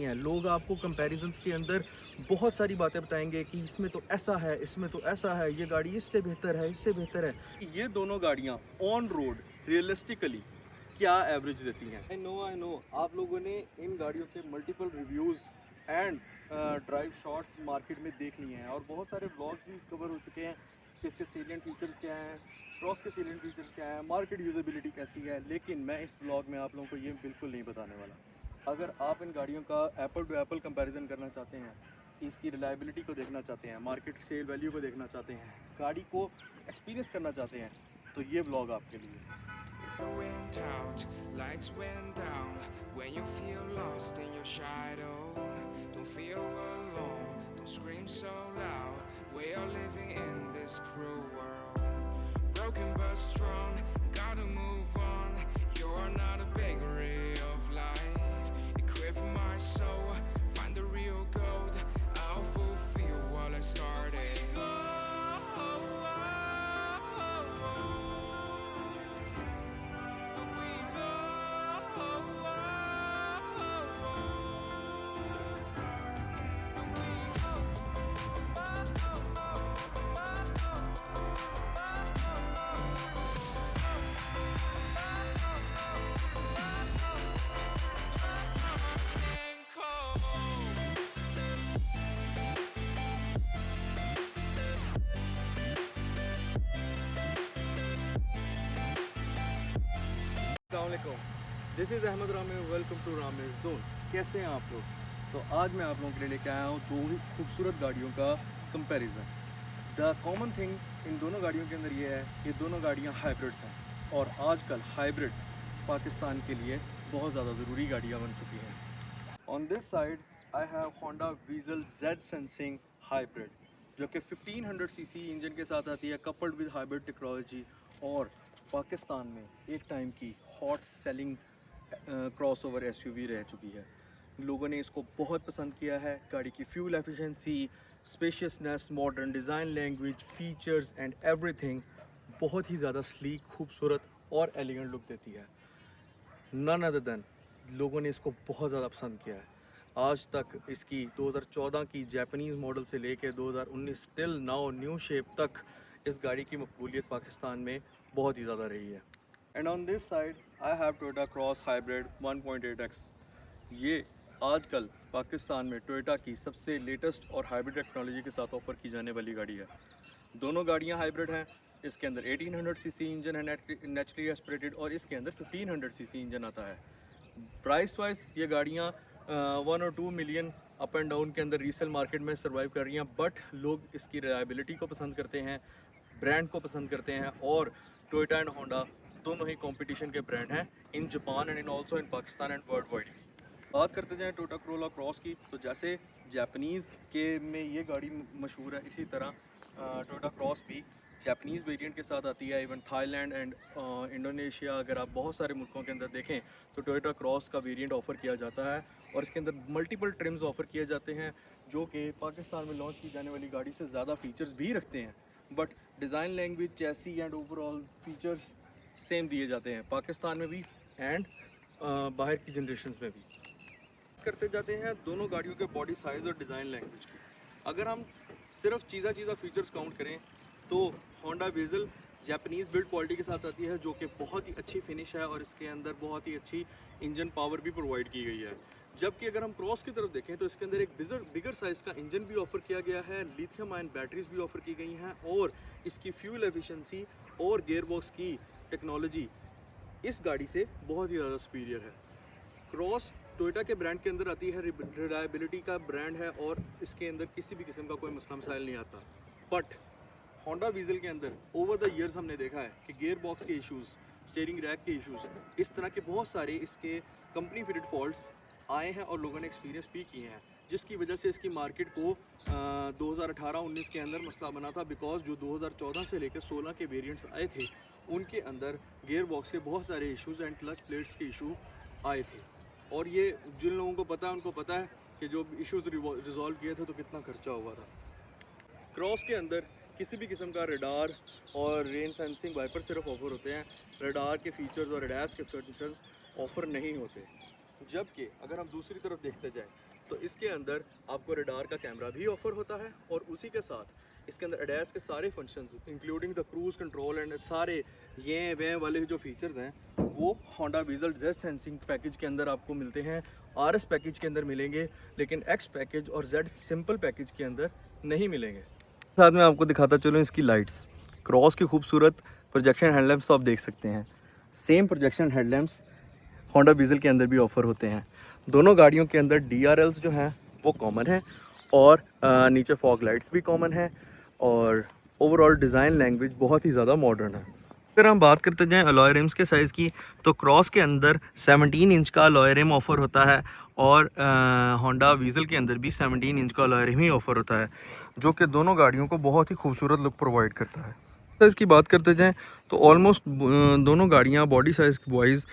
हैं। लोग आपको कंपैरिजंस के अंदर बहुत सारी बातें बताएंगे कि इसमें तो ऐसा है, इसमें तो ऐसा है, ये गाड़ी इससे बेहतर है, इससे बेहतर है। ये दोनों गाड़ियाँ ऑन रोड रियलिस्टिकली क्या एवरेज देती हैं? आई नो आप लोगों ने इन गाड़ियों के multiple reviews and drive shots market में देख लिए हैं और बहुत सारे व्लॉग्स भी कवर हो चुके हैं कि इसके सेलिएंट फीचर्स क्या हैं, क्रॉस के सेलिएंट फीचर्स क्या हैं, मार्केट यूजेबिलिटी कैसी है। लेकिन मैं इस व्लॉग में आप लोगों को ये बिल्कुल नहीं बताने वाला। अगर आप इन गाड़ियों का एप्पल टू एप्पल कंपैरिजन करना चाहते हैं, इसकी रिलायबिलिटी को देखना चाहते हैं, मार्केट सेल वैल्यू को देखना चाहते हैं, गाड़ी को एक्सपीरियंस करना चाहते हैं, तो ये व्लॉग आपके लिए। The wind out, lights went down. When you feel lost in your shadow, don't feel alone, don't scream so loud. We are living in this cruel world, broken but strong, gotta move on. You're not a bakery of life, equip my soul, find the real gold. I'll fulfill what I started. This is Ahmed Rame, welcome to रामे zone. कैसे हैं आप लोग? तो आज मैं आप लोगों के लिए लेके आया हूँ दो ही खूबसूरत गाड़ियों का comparison. The common thing in दोनों गाड़ियों के अंदर ये है कि दोनों गाड़ियाँ हाइब्रिड्स हैं और आजकल हाइब्रिड पाकिस्तान के लिए बहुत ज़्यादा ज़रूरी गाड़ियाँ बन चुकी हैं। On this side I have Honda Vezel Z sensing hybrid, जो कि 1500 सीसी इंजन के साथ आती है, कपल्ड विद हाइब्रिड टेक्नोलॉजी, और पाकिस्तान में एक टाइम की हॉट सेलिंग क्रॉसओवर एसयूवी रह चुकी है। लोगों ने इसको बहुत पसंद किया है। गाड़ी की fuel efficiency, spaciousness, modern design, language, features and everything बहुत ही ज़्यादा स्लीक, खूबसूरत और एलिगेंट लुक देती है। नन अदर देन लोगों ने इसको बहुत ज़्यादा पसंद किया है। आज तक इसकी 2014 की जापानीज़ मॉडल से लेके 2019 स्टिल नाउ न्यू शेप तक इस गाड़ी की मकबूलियत पाकिस्तान में बहुत ही ज़्यादा रही है। And on this side I have Toyota cross hybrid 1.8x। ये आजकल पाकिस्तान में टोयोटा की सबसे लेटेस्ट और हाइब्रिड टेक्नोलॉजी के साथ ऑफर की जाने वाली गाड़ी है। दोनों गाड़ियाँ हाइब्रिड हैं। इसके अंदर 1800 सीसी इंजन है नेचुरली एस्पिरेटेड, और इसके अंदर 1500 सीसी इंजन आता है। प्राइस वाइज ये गाड़ियाँ 1 और 2 मिलियन अप एंड डाउन के अंदर रीसेल मार्केट में सर्वाइव कर रही हैं, बट लोग इसकी रिलायबिलिटी को पसंद करते हैं, ब्रांड को पसंद करते हैं, और टोयोटा एंड होंडा दोनों ही कंपटीशन के ब्रांड हैं in Japan and in also in Pakistan and world wide. बात करते जाएँ टोयोटा करोला क्रॉस की, तो जैसे जापानीज़ के में ये गाड़ी मशहूर है, इसी तरह टोयोटा क्रॉस भी जापानीज़ वेरिएंट के साथ आती है। इवन थाईलैंड एंड इंडोनेशिया, अगर आप बहुत सारे मुल्कों के अंदर देखें तो टोयोटा क्रॉस का वेरिएंट ऑफ़र किया जाता है, और इसके अंदर मल्टीपल ट्रिम्स ऑफ़र किए जाते हैं जो कि पाकिस्तान में लॉन्च की जाने वाली गाड़ी से ज़्यादा फ़ीचर्स भी रखते हैं, but design, language, chassis and overall features same दिए जाते हैं पाकिस्तान में भी एंड बाहर की जनरेशन में भी। करते जाते हैं दोनों गाड़ियों के बॉडी साइज़ और डिज़ाइन लैंग्वेज की। अगर हम सिर्फ चीज़ा फीचर्स काउंट करें तो होंडा वीज़ल जापानीज़ बिल्ड क्वालिटी के साथ आती है, जो कि बहुत ही अच्छी फिनिश है और इसके अंदर बहुत ही अच्छी इंजन पावर भी प्रोवाइड की गई है। जबकि अगर हम क्रॉस की तरफ देखें तो इसके अंदर एक बिगर साइज़ का इंजन भी ऑफ़र किया गया है, लिथियम आयन बैटरीज भी ऑफ़र की गई हैं, और इसकी फ्यूल एफिशिएंसी और गियरबॉक्स की टेक्नोलॉजी इस गाड़ी से बहुत ही ज़्यादा सुपीरियर है। क्रॉस टोयोटा के ब्रांड के अंदर आती है, रिलायबिलिटी का ब्रांड है, और इसके अंदर किसी भी किस्म का कोई मसला मसाइल नहीं आता। बट होंडा वीज़ल के अंदर ओवर द ईयर्स हमने देखा है कि गियर बॉक्स के इश्यूज़, स्टीयरिंग रैक के इश्यूज़, इस तरह के बहुत सारे इसके कंपनी फिटेड फॉल्ट्स आए हैं और लोगों ने एक्सपीरियंस भी किए हैं, जिसकी वजह से इसकी मार्केट को 2018-19 के अंदर मसला बना था, बिकॉज जो 2014 से लेकर 16 के वेरिएंट्स आए थे उनके अंदर गियर बॉक्स के बहुत सारे इश्यूज़ एंड क्लच प्लेट्स के इशू आए थे। और ये जिन लोगों को पता है उनको पता है कि जो इश्यूज़ रिजॉल्व किए थे तो कितना खर्चा हुआ था। क्रॉस के अंदर किसी भी किस्म का रडार और रेन सेंसिंग वाइपर सिर्फ ऑफ़र होते हैं, रडार के फीचर्स और एडैस के फीचर्स ऑफ़र नहीं होते। जबकि अगर हम दूसरी तरफ देखते जाएं तो इसके अंदर आपको रडार का कैमरा भी ऑफर होता है और उसी के साथ इसके अंदर एडैस के सारे functions including the cruise control and सारे ये वे वाले जो फीचर्स हैं वो Honda Vezel Z sensing package के अंदर आपको मिलते हैं, आरएस पैकेज के अंदर मिलेंगे, लेकिन एक्स पैकेज और जेड सिंपल पैकेज के अंदर नहीं मिलेंगे। साथ में आपको दिखाता चलूँ इसकी लाइट्स, क्रॉस की खूबसूरत प्रोजेक्शन हेडलैम्प्स तो आप देख सकते हैं। सेम प्रोजेक्शन हेडलैम्प्स होंडा वीज़ल के अंदर भी ऑफ़र होते हैं। दोनों गाड़ियों के अंदर DRLs जो हैं वो कॉमन है और नीचे फॉग लाइट्स भी कॉमन है और ओवरऑल डिज़ाइन लैंग्वेज बहुत ही ज़्यादा मॉडर्न है। अगर हम बात करते जाएँ अलॉय रिम्स के साइज़ की, तो क्रॉस के अंदर 17 इंच का अलॉय रिम ऑफ़र होता है और होंडा वीज़ल के अंदर भी 17 इंच का अलॉय रिम ही ऑफ़र होता है, जो कि दोनों गाड़ियों को बहुत ही खूबसूरत लुक प्रोवाइड करता है। साइज़ की बात करते जाएँ तो ऑलमोस्ट दोनों गाड़ियाँ बॉडी साइज़ वाइज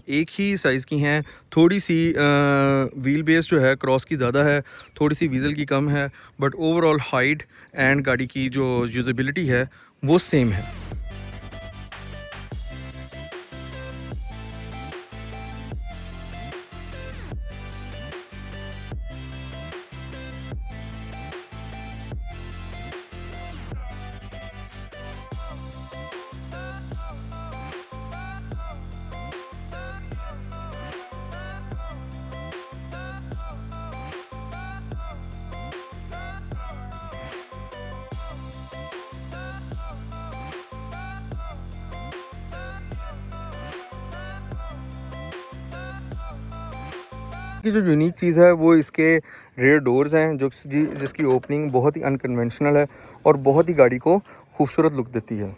एक ही साइज़ की हैं। थोड़ी सी व्हील बेस जो है क्रॉस की ज़्यादा है, थोड़ी सी वीज़ल की कम है, बट ओवरऑल हाइट एंड गाड़ी की जो यूजेबिलिटी है वो सेम है। की जो यूनिक चीज़ है वो इसके रेयर डोर्स हैं, जो जिसकी ओपनिंग बहुत ही अनकन्वेंशनल है और बहुत ही गाड़ी को खूबसूरत लुक देती है।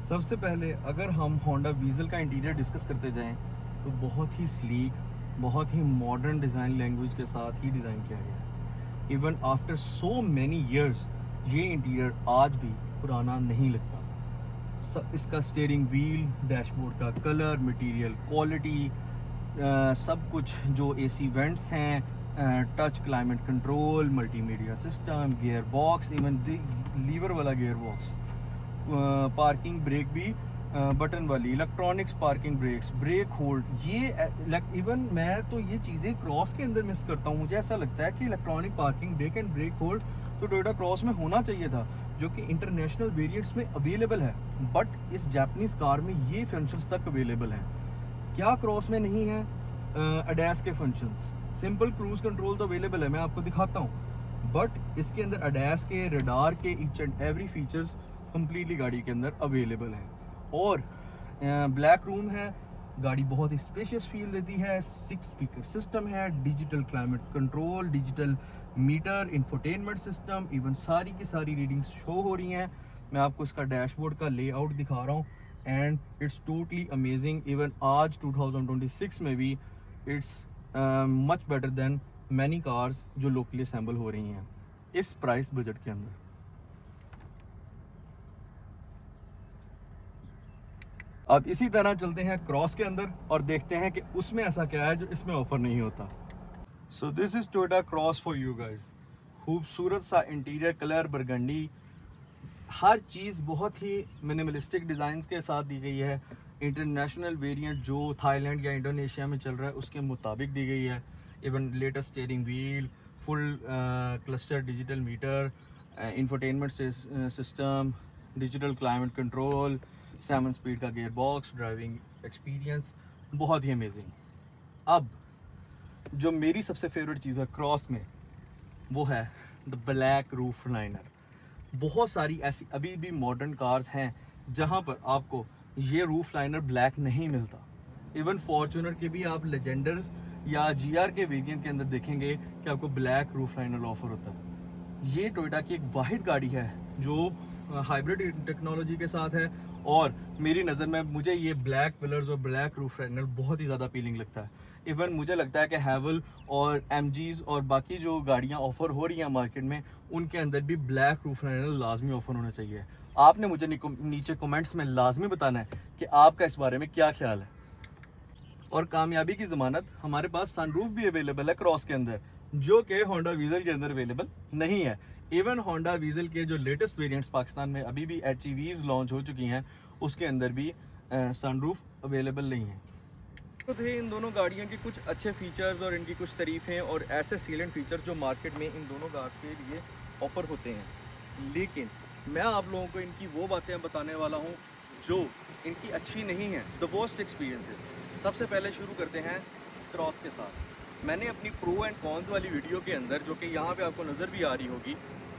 सबसे पहले अगर हम होंडा वीज़ल का इंटीरियर डिस्कस करते जाएं तो बहुत ही स्लीक, बहुत ही मॉडर्न डिज़ाइन लैंग्वेज के साथ ही डिज़ाइन किया गया है। Even after so many years ये इंटीरियर आज भी पुराना नहीं लगता। इसका स्टीयरिंग व्हील, डैशबोर्ड का कलर, मटेरियल क्वालिटी, सब कुछ जो AC वेंट्स हैं, touch climate control, multimedia system, gear box, even lever वाला गियर बॉक्स, पार्किंग ब्रेक भी बटन वाली, electronics parking brakes, brake hold, ये इवन मैं तो ये चीज़ें क्रॉस के अंदर मिस करता हूँ। मुझे ऐसा लगता है कि electronic parking brake and brake hold तो टोयोटा क्रॉस में होना चाहिए था, जो कि इंटरनेशनल वेरिएंट्स में अवेलेबल है, बट इस जापानीज़ कार में ये फंक्शंस तक अवेलेबल हैं। क्या क्रॉस में नहीं है? अडैस के फंक्शंस, सिंपल क्रूज कंट्रोल तो अवेलेबल है, मैं आपको दिखाता हूँ, बट इसके अंदर अडैस के, रडार के each and every features completely गाड़ी के अंदर अवेलेबल हैं। और ब्लैक रूम है, गाड़ी बहुत ही स्पेशियस फील देती है, 6 स्पीकर सिस्टम है, digital climate control, digital meter, infotainment system, even सारी की सारी रीडिंग्स शो हो रही हैं। मैं आपको इसका डैशबोर्ड का लेआउट दिखा रहा हूँ and it's totally amazing. Even आज 2026 में भी it's much better than many cars जो लोकली असेंबल हो रही हैं इस प्राइस बजट के अंदर। अब इसी तरह चलते हैं क्रॉस के अंदर और देखते हैं कि उसमें ऐसा क्या है जो इसमें ऑफर नहीं होता। So this is Toyota cross for you guys. खूबसूरत सा इंटीरियर कलर बरगंडी, हर चीज़ बहुत ही मिनिमलिस्टिक डिज़ाइन के साथ दी गई है। इंटरनेशनल वेरिएंट जो थाईलैंड या इंडोनेशिया में चल रहा है उसके मुताबिक दी गई है। Even latest steering wheel, full cluster digital meter, infotainment system, digital climate control, 7 speed का गियर बॉक्स, ड्राइविंग एक्सपीरियंस बहुत ही अमेजिंग। अब जो मेरी सबसे फेवरेट चीज़ है क्रॉस में वो है द ब्लैक रूफ लाइनर। बहुत सारी ऐसी अभी भी मॉडर्न कार्स हैं जहां पर आपको ये रूफ लाइनर ब्लैक नहीं मिलता। इवन फॉर्च्यूनर के भी आप लेजेंडर्स या GR के वेरिएंट के अंदर देखेंगे कि आपको ब्लैक रूफ लाइनर ऑफर होता है। ये टोयोटा की एक वाहिद गाड़ी है जो हाइब्रिड टेक्नोलॉजी के साथ है और मेरी नज़र में मुझे ये ब्लैक पिलर्स और ब्लैक रूफ लाइनर बहुत ही ज़्यादा अपीलिंग लगता है। इवन मुझे लगता है कि हैवल और MGs और बाकी जो गाड़ियाँ ऑफ़र हो रही हैं मार्केट में उनके अंदर भी ब्लैक रूफ लाइनर लाजमी ऑफ़र होना चाहिए। आपने मुझे नीचे कमेंट्स में लाजमी बताना है कि आपका इस बारे में क्या ख्याल है। और कामयाबी की ज़मानत हमारे पास सनरूफ भी अवेलेबल है क्रॉस के अंदर, जो कि होंडा वीज़ल के अंदर अवेलेबल नहीं है। इवन होंडा वीज़ल के जो लेटेस्ट वेरिएंट्स पाकिस्तान में अभी भी HEVs लॉन्च हो चुकी हैं उसके अंदर भी सनरूफ अवेलेबल नहीं है। तो थे इन दोनों गाड़ियों के कुछ अच्छे फीचर्स और इनकी कुछ तारीफ़ें और ऐसे सीलेंट फीचर्स जो मार्केट में इन दोनों कार्स के लिए ऑफ़र होते हैं। लेकिन मैं आप लोगों को इनकी वो बातें बताने वाला हूँ जो इनकी अच्छी नहीं हैं, द वर्स्ट एक्सपीरियंसेस। सबसे पहले शुरू करते हैं क्रॉस के साथ। मैंने अपनी प्रो एंड कॉन्स वाली वीडियो के अंदर, जो कि यहाँ पे आपको नज़र भी आ रही होगी,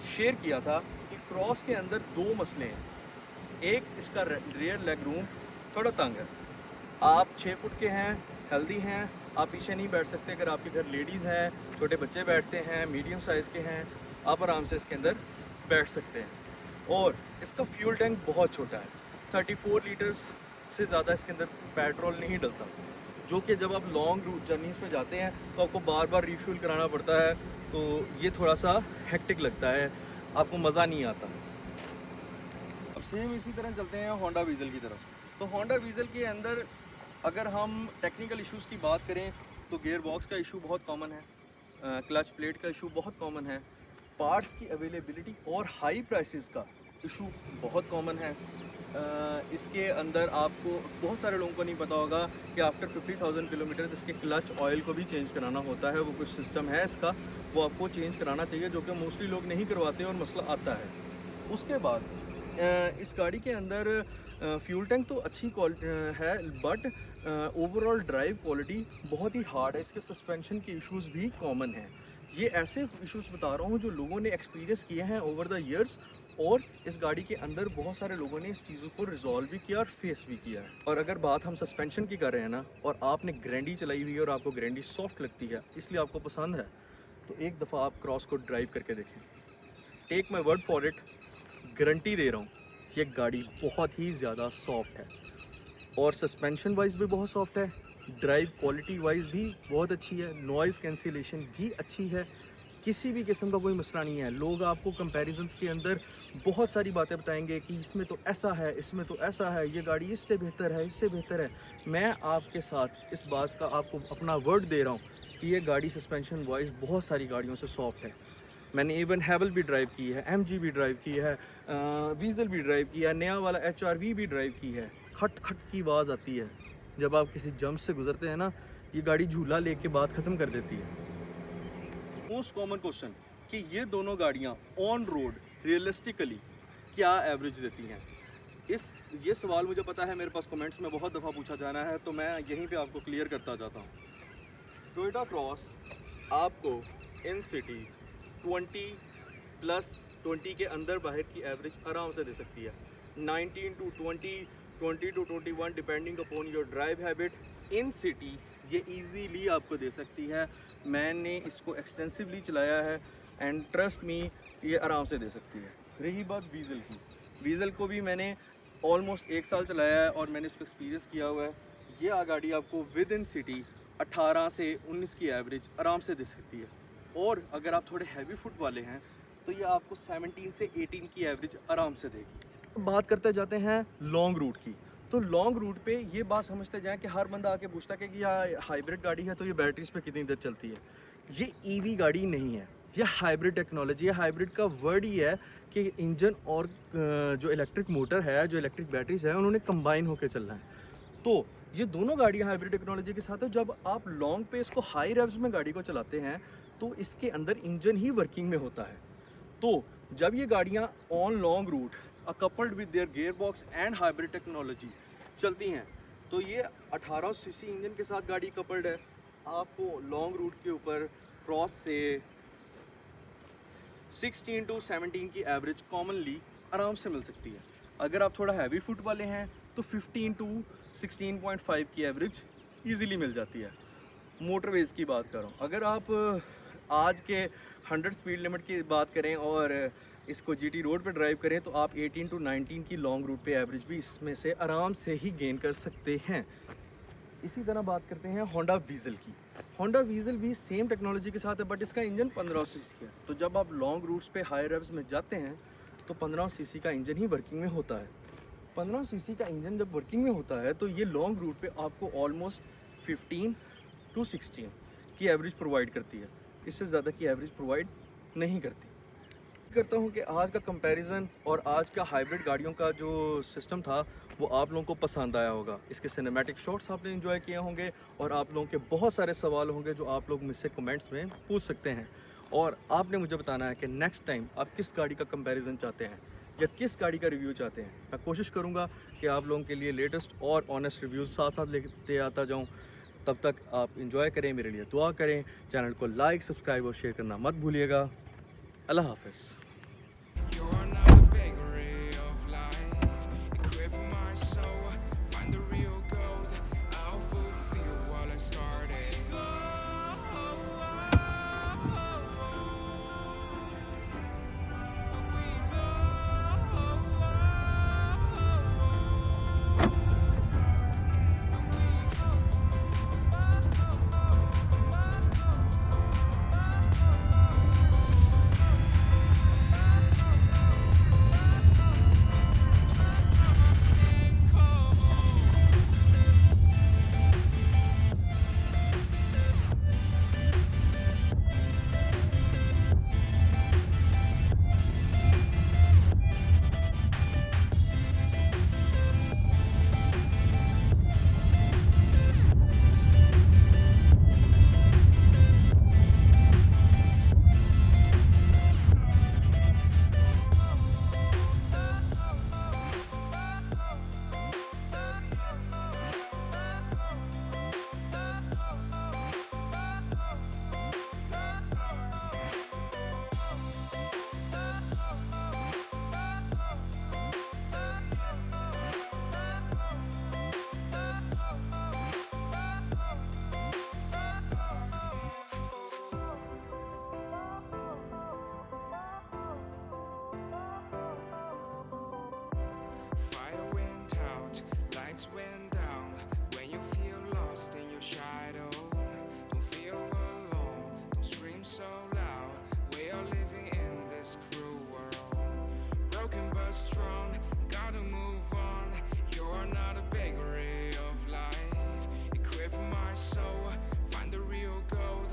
शेयर किया था कि क्रॉस के अंदर दो मसले हैं। एक, इसका रियर लेग रूम थोड़ा तंग है। आप 6 फुट के हैं, हेल्दी हैं, आप पीछे नहीं बैठ सकते। अगर आपके घर लेडीज़ हैं, छोटे बच्चे बैठते हैं, मीडियम साइज़ के हैं, आप आराम से इसके अंदर बैठ सकते हैं। और इसका फ्यूल टैंक बहुत छोटा है, 34 लीटर्स से ज़्यादा इसके अंदर पेट्रोल नहीं डलता, जो कि जब आप लॉन्ग रूट जर्नीज़ पे जाते हैं तो आपको बार बार रिफ्यूल कराना पड़ता है, तो ये थोड़ा सा हेक्टिक लगता है, आपको मज़ा नहीं आता। अब सेम इसी तरह चलते हैं होंडा वीज़ल की तरफ। तो होंडा वीज़ल के अंदर अगर हम टेक्निकल इश्यूज़ की बात करें तो गियर बॉक्स का इशू बहुत कॉमन है, क्लच प्लेट का इशू बहुत कॉमन है, पार्ट्स की अवेलेबिलिटी और हाई प्राइसेस का इशू बहुत कॉमन है। इसके अंदर आपको बहुत सारे लोगों को नहीं पता होगा कि आफ्टर 50,000 किलोमीटर इसके क्लच ऑयल को भी चेंज कराना होता है। वो कुछ सिस्टम है इसका, वो आपको चेंज कराना चाहिए, जो कि मोस्टली लोग नहीं करवाते और मसला आता है। उसके बाद इस गाड़ी के अंदर फ्यूल टैंक तो अच्छी है, बट ओवरऑल ड्राइव क्वालिटी बहुत ही हार्ड है। इसके सस्पेंशन के इश्यूज़ भी कॉमन हैं। ये ऐसे इश्यूज़ बता रहा हूँ जो लोगों ने एक्सपीरियंस किए हैं ओवर द ईयर्स, और इस गाड़ी के अंदर बहुत सारे लोगों ने इस चीज़ों को रिजॉल्व भी किया और फेस भी किया है। और अगर बात हम सस्पेंशन की कर रहे हैं ना, और आपने ग्रैंडी चलाई हुई है और आपको ग्रैंडी सॉफ्ट लगती है, इसलिए आपको पसंद है, तो एक दफ़ा आप क्रॉस को ड्राइव करके देखें। Take my word for it, guarantee दे रहा हूँ, ये गाड़ी बहुत ही ज़्यादा सॉफ्ट है और सस्पेंशन वाइज भी बहुत सॉफ्ट है, ड्राइव क्वालिटी वाइज भी बहुत अच्छी है, नॉइज़ कैंसिलेशन भी अच्छी है, किसी भी किस्म का कोई मसला नहीं है। लोग आपको कंपैरिजन्स के अंदर बहुत सारी बातें बताएंगे कि इसमें तो ऐसा है, इसमें तो ऐसा है, ये गाड़ी इससे बेहतर है, इससे बेहतर है। मैं आपके साथ इस बात का आपको अपना वर्ड दे रहा हूँ कि ये गाड़ी सस्पेंशन वाइज बहुत सारी गाड़ियों से सॉफ्ट है। मैंने इवन हैवल भी ड्राइव की है, MG भी ड्राइव की है, वीज़ल भी ड्राइव किया है, नया वाला HRV भी ड्राइव की है। खट खट की आवाज़ आती है जब आप किसी जंप से गुजरते हैं ना, ये गाड़ी झूला लेके बात ख़त्म कर देती है। मोस्ट कॉमन क्वेश्चन कि ये दोनों गाड़ियाँ ऑन रोड रियलिस्टिकली क्या एवरेज देती हैं, ये सवाल मुझे पता है मेरे पास कमेंट्स में बहुत दफ़ा पूछा जाना है, तो मैं यहीं पे आपको क्लियर करता जाता हूँ। टोयोटा क्रॉस आपको इन सिटी 20 के अंदर बाहर की एवरेज आराम से दे सकती है। 19 to 20, 20 to 21 depending upon your drive habit. In city ये इजीली आपको दे सकती है। मैंने इसको एक्सटेंसिवली चलाया है एंड ट्रस्ट मी, ये आराम से दे सकती है। रही बात वीज़ल की, वीज़ल को भी मैंने ऑलमोस्ट 1 साल चलाया है और मैंने इसको एक्सपीरियंस किया हुआ है। ये गाड़ी आपको विद इन सिटी 18 से 19 की एवरेज आराम से दे सकती है, और अगर आप थोड़े हैवी फुट वाले हैं तो ये आपको 17 से 18 की एवरेज आराम से देगी। बात करते जाते हैं लॉन्ग रूट की। तो लॉन्ग रूट पे ये बात समझते जाएं कि हर बंदा आके पूछता है कि यह हाइब्रिड गाड़ी है तो ये बैटरीज पे कितनी देर चलती है। ये ईवी गाड़ी नहीं है, ये हाइब्रिड टेक्नोलॉजी है। हाइब्रिड का वर्ड ही है कि इंजन और जो इलेक्ट्रिक मोटर है, जो इलेक्ट्रिक बैटरीज है, उन्होंने कंबाइन होकर चलना है। तो ये दोनों गाड़ियाँ हाइब्रिड टेक्नोलॉजी के साथ है। जब आप लॉन्ग पे इसको हाई रेव्स में गाड़ी को चलाते हैं तो इसके अंदर इंजन ही वर्किंग में होता है। तो जब ये गाड़ियाँ on long route coupled with their gear box and hybrid technology चलती हैं, तो ये 18 सीसी इंजन के साथ गाड़ी कपल्ड है। आपको लॉन्ग रूट के ऊपर क्रॉस से 16 to 17 की एवरेज कॉमनली आराम से मिल सकती है। अगर आप थोड़ा हैवी फुट वाले हैं तो 15 to 16.5 की एवरेज ईज़िली मिल जाती है। मोटरवेज़ की बात कर रहा हूँ, अगर आप आज के 100 स्पीड लिमिट की बात करें और इसको GT रोड पे ड्राइव करें तो आप 18 to 19 की लॉन्ग रूट पे एवरेज भी इसमें से आराम से ही गेन कर सकते हैं। इसी तरह बात करते हैं होंडा वीज़ल की। होंडा वीज़ल भी सेम टेक्नोलॉजी के साथ है, बट इसका इंजन 15 सीसी है। तो जब आप लॉन्ग रूट्स पे हाई रेव्स में जाते हैं तो 15 सीसी का इंजन ही वर्किंग में होता है। 15 सीसी का इंजन जब वर्किंग में होता है तो ये लॉन्ग रूट पे आपको ऑलमोस्ट 15 to 16 की एवरेज प्रोवाइड करती है, इससे ज़्यादा की एवरेज प्रोवाइड नहीं करती। करता हूँ कि आज का कंपैरिजन और आज का हाइब्रिड गाड़ियों का जो सिस्टम था वो आप लोगों को पसंद आया होगा। इसके सिनेमैटिक शॉट्स आपने एंजॉय किए होंगे और आप लोगों के बहुत सारे सवाल होंगे जो आप लोग मुझसे कमेंट्स में पूछ सकते हैं। और आपने मुझे बताना है कि नेक्स्ट टाइम आप किस गाड़ी का कंपैरिजन चाहते हैं या किस गाड़ी का रिव्यू चाहते हैं। मैं कोशिश करूंगा कि आप लोगों के लिए लेटेस्ट और ऑनेस्ट रिव्यूज़ साथ साथ लेते आता जाऊं। तब तक आप इंजॉय करें, मेरे लिए दुआ करें, चैनल को लाइक, सब्सक्राइब और शेयर करना मत भूलिएगा। अल्लाह हाफ़िज़। You're not a bakery of life. Equip my soul, find the real gold. I'll fulfill what I started. Fire went out, lights went down. When you feel lost in your shadow, don't feel alone, don't scream so loud. We are living in this cruel world, broken but strong, gotta move on. You're not a bakery of life. Equip my soul, find the real gold.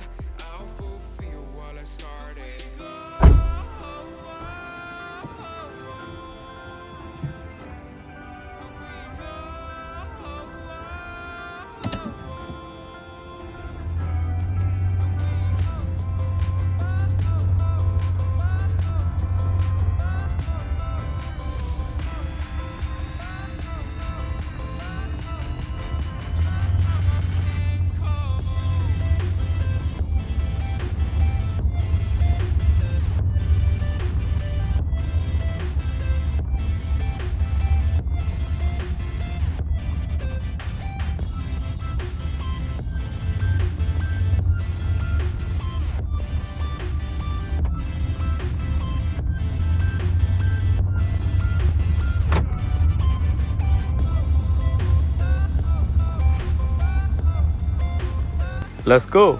I'll fulfill what I started. Let's go.